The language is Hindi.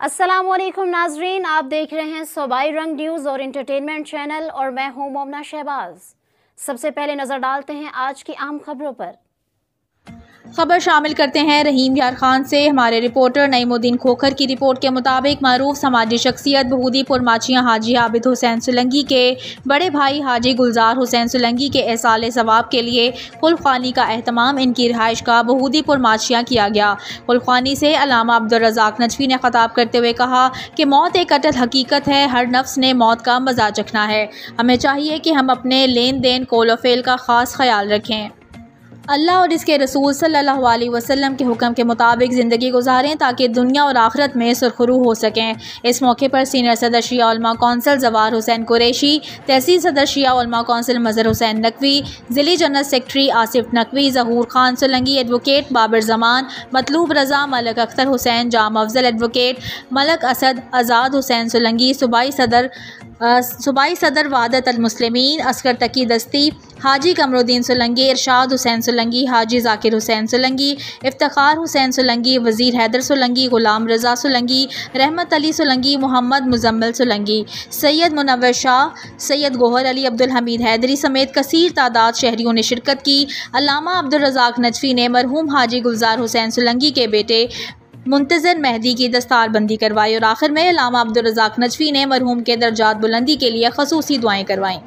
अस्सलामुअलैकुम नाजरीन, आप देख रहे हैं सूबाई रंग न्यूज़ और इंटरटेनमेंट चैनल और मैं हूं मोमना शहबाज। सबसे पहले नज़र डालते हैं आज की आम खबरों पर। खबर शामिल करते हैं रहीम यार खान से। हमारे रिपोर्टर नईमुद्दीन खोखर की रिपोर्ट के मुताबिक मरूफ समाजी शख्सियत बहूदीपुर माचिया हाजी आबिद हुसैन सुलंगी के बड़े भाई हाजी गुलजार हुसैन सुलंगी के एहसाले सवाब के लिए कुलखानी का एहतमाम इनकी रिहाइश का बहूदीपुर माचिया किया गया। कुलखानी से अल्लामा अब्दुल रज़ाक नजफी ने खिताब करते हुए कहा कि मौत एक अटल हकीकत है, हर नफ्स ने मौत का मज़ा चखना है। हमें चाहिए कि हम अपने लेन देन कौल व फ़ेल का ख़ास ख्याल रखें, अल्लाह और इसके रसूल सल्लल्लाहु अलैहि वसल्लम के हुक्म के मुताबिक ज़िंदगी गुजारें ताकि दुनिया और आखिरत में सुरखरू हो सकें। इस मौके पर सीनियर सदर शिया उलमा कौंसिल जवार हुसैन कुरैशी, तहसील सदर शिया उलमा कौंसिल मज़हर हुसैन नकवी, ज़िली general secretary Asif Naqvi, Zahoor Khan Sulangi, advocate Babar Zaman, Matloob Raza, Malik Akhtar Hussain, Jam Afzal advocate, Malik Asad, Azad Hussain Sulangi, सूबाई सदर वादत अल मुस्लिमीन असगर तकी दस्ती, हाजी कमरुद्दीन सुलंगी, इरशाद हुसैन सुलंगी, हाजी जाकिर हुसैन सुलंगी, इफ्तिखार हुसैन सुलंगी, वज़ीर हैदर सुलंगी, गुलाम रज़ा सुलंगी, रहमत अली सुलंगी, मोहम्मद मुजम्मिल सुलंगी, सैयद मुनव्वर शाह, सैयद गोहर अली, अब्दुल हमीद हैदरी समेत कसीर तादाद शहरियों ने शिरकत की। अल्लामा अब्दुल रज़ाक नजफी ने मरहूम हाजी गुलजार हुसैन सुलंगी के बेटे मुंतज़र मेहदी की दस्तारबंदी करवाई और आखिर में अल्लामा अब्दुल रज़ाक नजफी ने मरहूम के दर्जात बुलंदी के लिए खसूसी दुआएं करवाईं।